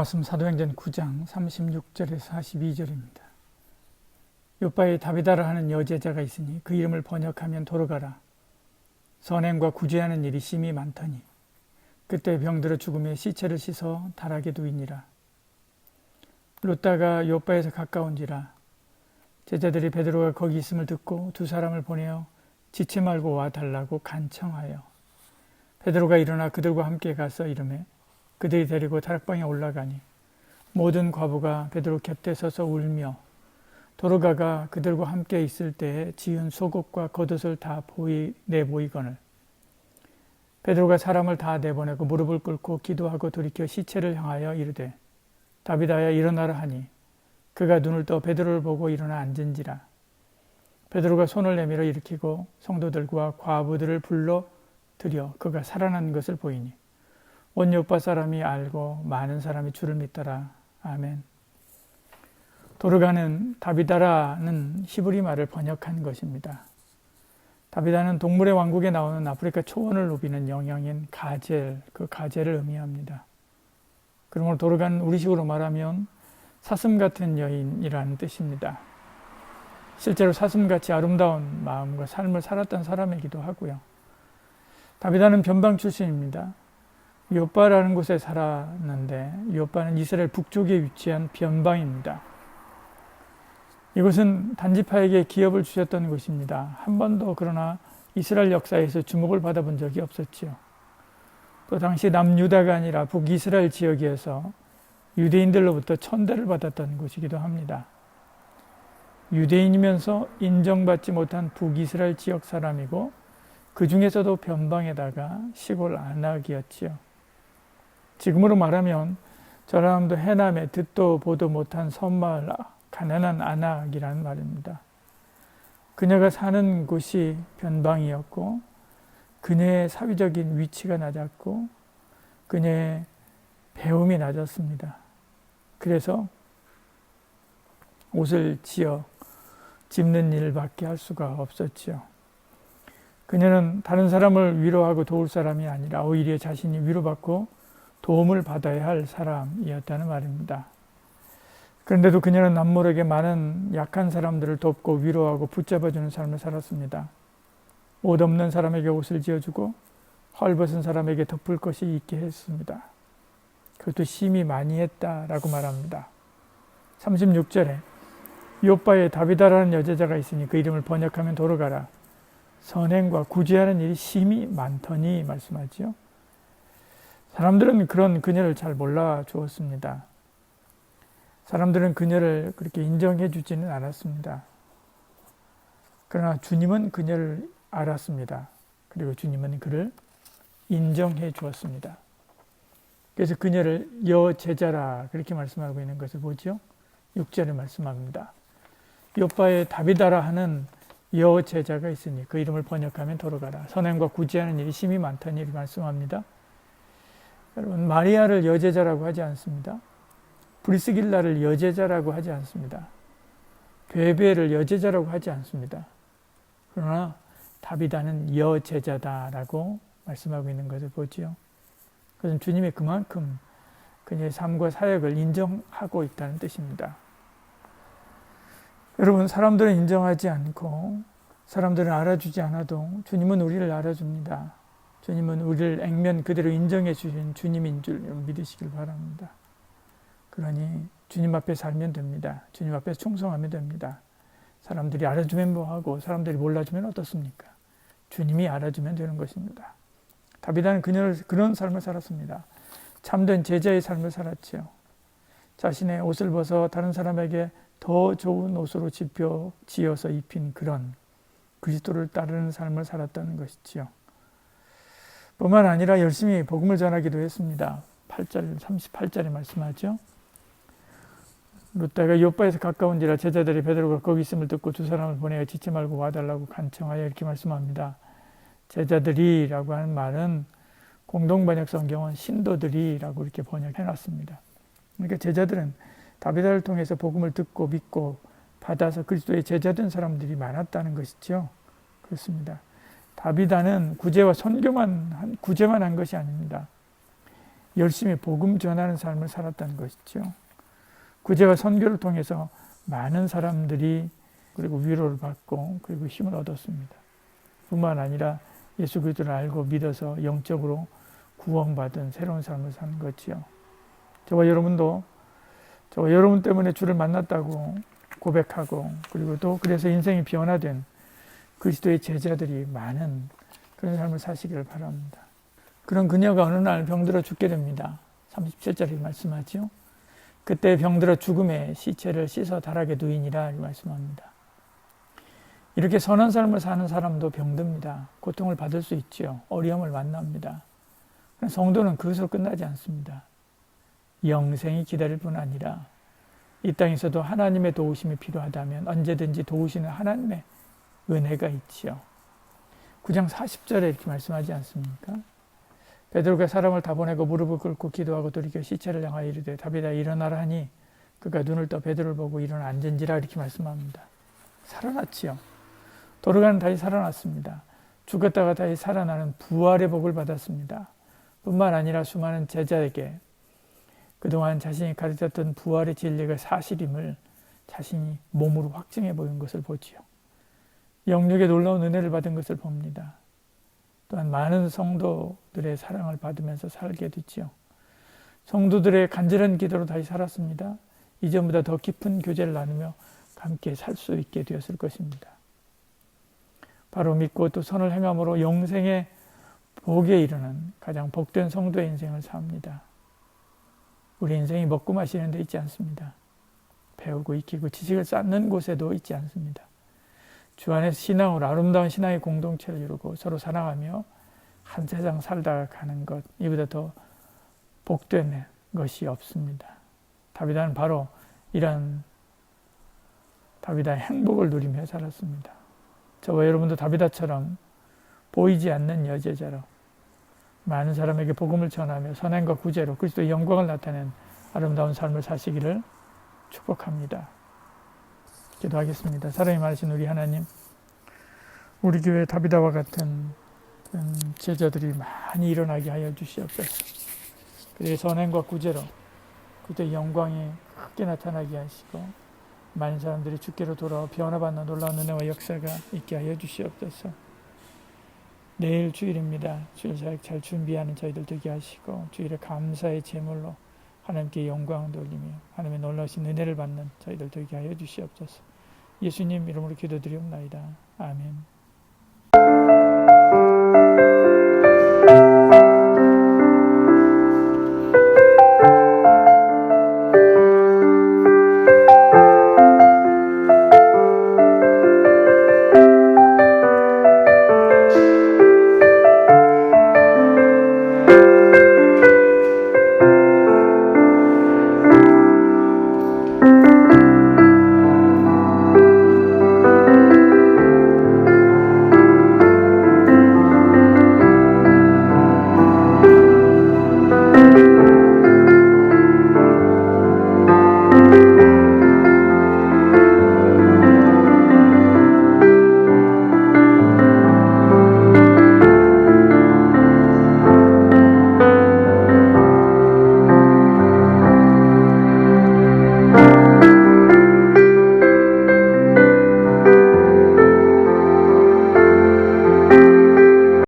말씀 사도행전 9장 36절에서 42절입니다. 요바에 다비다라 하는 여제자가 있으니 그 이름을 번역하면 도로가라. 선행과 구제하는 일이 심히 많더니 그때 병들어 죽음에 시체를 씻어 달하게 두이니라. 롯다가 요바에서 가까운지라 제자들이 베드로가 거기 있음을 듣고 두 사람을 보내어 지체 말고 와 달라고 간청하여 베드로가 일어나 그들과 함께 가서 이르매 그들이 데리고 다락방에 올라가니 모든 과부가 베드로 곁에 서서 울며 도로가가 그들과 함께 있을 때에 지은 속옷과 겉옷을 다 내보이거늘 베드로가 사람을 다 내보내고 무릎을 꿇고 기도하고 돌이켜 시체를 향하여 이르되 다비다야 일어나라 하니 그가 눈을 떠 베드로를 보고 일어나 앉은지라. 베드로가 손을 내밀어 일으키고 성도들과 과부들을 불러 들여 그가 살아난 것을 보이니 온 요파 사람이 알고 많은 사람이 주를 믿더라. 아멘. 도르가는 다비다라는 히브리 말을 번역한 것입니다. 다비다는 동물의 왕국에 나오는 아프리카 초원을 누비는 영양인 가젤, 그 가젤을 의미합니다. 그러므로 도르가는 우리식으로 말하면 사슴 같은 여인이라는 뜻입니다. 실제로 사슴같이 아름다운 마음과 삶을 살았던 사람이기도 하고요. 다비다는 변방 출신입니다. 요바라는 곳에 살았는데 요바는 이스라엘 북쪽에 위치한 변방입니다. 이곳은 단지파에게 기업을 주셨던 곳입니다. 한 번도 그러나 이스라엘 역사에서 주목을 받아본 적이 없었지요. 또 당시 남유다가 아니라 북이스라엘 지역에서 유대인들로부터 천대를 받았던 곳이기도 합니다. 유대인이면서 인정받지 못한 북이스라엘 지역 사람이고 그 중에서도 변방에다가 시골 안악이었지요. 지금으로 말하면 저라함도 해남에 듣도 보도 못한 섬마을 가난한 안악이라는 말입니다. 그녀가 사는 곳이 변방이었고 그녀의 사회적인 위치가 낮았고 그녀의 배움이 낮았습니다. 그래서 옷을 지어 집는 일밖에 할 수가 없었지요. 그녀는 다른 사람을 위로하고 도울 사람이 아니라 오히려 자신이 위로받고 도움을 받아야 할 사람이었다는 말입니다. 그런데도 그녀는 남모르게 많은 약한 사람들을 돕고 위로하고 붙잡아주는 삶을 살았습니다. 옷 없는 사람에게 옷을 지어주고 헐벗은 사람에게 덮을 것이 있게 했습니다. 그것도 심히 많이 했다라고 말합니다. 36절에 요바에 다비다라는 여제자가 있으니 그 이름을 번역하면 도로가라. 선행과 구제하는 일이 심히 많더니 말씀하지요. 사람들은 그런 그녀를 잘 몰라 주었습니다. 사람들은 그녀를 그렇게 인정해 주지는 않았습니다. 그러나 주님은 그녀를 알았습니다. 그리고 주님은 그를 인정해 주었습니다. 그래서 그녀를 여제자라 그렇게 말씀하고 있는 것을 보죠. 6절에 말씀합니다. 요바에 다비다라 하는 여제자가 있으니 그 이름을 번역하면 도로가라. 선행과 구제하는 일이 심히 많다니 이렇게 말씀합니다. 여러분, 마리아를 여제자라고 하지 않습니다. 브리스길라를 여제자라고 하지 않습니다. 베베를 여제자라고 하지 않습니다. 그러나 다비다는 여제자다라고 말씀하고 있는 것을 보지요. 그것은 주님이 그만큼 그녀의 삶과 사역을 인정하고 있다는 뜻입니다. 여러분, 사람들은 인정하지 않고 사람들은 알아주지 않아도 주님은 우리를 알아줍니다. 주님은 우리를 액면 그대로 인정해 주신 주님인 줄 믿으시길 바랍니다. 그러니 주님 앞에 살면 됩니다. 주님 앞에 충성하면 됩니다. 사람들이 알아주면 뭐하고 사람들이 몰라주면 어떻습니까? 주님이 알아주면 되는 것입니다. 다비다는 그런 삶을 살았습니다. 참된 제자의 삶을 살았지요. 자신의 옷을 벗어 다른 사람에게 더 좋은 옷으로 지어서 입힌 그런 그리스도를 따르는 삶을 살았다는 것이지요. 뿐만 아니라 열심히 복음을 전하기도 했습니다. 38절에 말씀하죠. 롯다가 요바에서 가까운지라 제자들이 베드로가 거기 있음을 듣고 두 사람을 보내어 지체 말고 와달라고 간청하여 이렇게 말씀합니다. 제자들이라고 하는 말은 공동번역 성경은 신도들이라고 이렇게 번역해놨습니다. 그러니까 제자들은 다비다를 통해서 복음을 듣고 믿고 받아서 그리스도의 제자된 사람들이 많았다는 것이죠. 그렇습니다. 다비다는 구제만 한 것이 아닙니다. 열심히 복음 전하는 삶을 살았다는 것이죠. 구제와 선교를 통해서 많은 사람들이 그리고 위로를 받고 그리고 힘을 얻었습니다. 뿐만 아니라 예수 그리스도를 알고 믿어서 영적으로 구원받은 새로운 삶을 사는 거지요. 저와 여러분 때문에 주를 만났다고 고백하고 그리고 또 그래서 인생이 변화된 그리스도의 제자들이 많은 그런 삶을 사시기를 바랍니다. 그런 그녀가 어느 날 병들어 죽게 됩니다. 37절에 말씀하죠. 그때 병들어 죽음에 시체를 씻어 다락에 누이니라 말씀합니다. 이렇게 선한 삶을 사는 사람도 병듭니다. 고통을 받을 수 있죠. 어려움을 만납니다. 성도는 그것으로 끝나지 않습니다. 영생이 기다릴 뿐 아니라 이 땅에서도 하나님의 도우심이 필요하다면 언제든지 도우시는 하나님의 은혜가 있지요. 9장 40절에 이렇게 말씀하지 않습니까? 베드로가 사람을 다 보내고 무릎을 꿇고 기도하고 돌이켜 시체를 향하여 이르되 다비다 일어나라 하니 그가 눈을 떠 베드로를 보고 일어나 앉은지라 이렇게 말씀합니다. 살아났지요. 도르가는 다시 살아났습니다. 죽었다가 다시 살아나는 부활의 복을 받았습니다. 뿐만 아니라 수많은 제자에게 그동안 자신이 가르쳤던 부활의 진리가 사실임을 자신이 몸으로 확증해 보인 것을 보지요. 영육에 놀라운 은혜를 받은 것을 봅니다. 또한 많은 성도들의 사랑을 받으면서 살게 됐지요. 성도들의 간절한 기도로 다시 살았습니다. 이전보다 더 깊은 교제를 나누며 함께 살 수 있게 되었을 것입니다. 바로 믿고 또 선을 행함으로 영생의 복에 이르는 가장 복된 성도의 인생을 삽니다. 우리 인생이 먹고 마시는 데 있지 않습니다. 배우고 익히고 지식을 쌓는 곳에도 있지 않습니다. 주 안에서 신앙으로 아름다운 신앙의 공동체를 이루고 서로 사랑하며 한 세상 살다 가는 것, 이보다 더 복된 것이 없습니다. 다비다는 바로 이런 다비다의 행복을 누리며 살았습니다. 저와 여러분도 다비다처럼 보이지 않는 여제자로 많은 사람에게 복음을 전하며 선행과 구제로 그리스도의 영광을 나타낸 아름다운 삶을 사시기를 축복합니다. 기도하겠습니다. 사랑이 많으신 우리 하나님, 우리 교회 다비다와 같은 제자들이 많이 일어나게 하여 주시옵소서. 그들의 선행과 구제로 그들의 영광이 크게 나타나게 하시고 많은 사람들이 주께로 돌아와 변화받는 놀라운 은혜와 역사가 있게 하여 주시옵소서. 내일 주일입니다. 주일 사역 잘 준비하는 저희들 되게 하시고 주일에 감사의 제물로 하나님께 영광 돌리며 하나님의 놀라우신 은혜를 받는 저희들 되게 하여 주시옵소서. 예수님 이름으로 기도드리옵나이다. 아멘.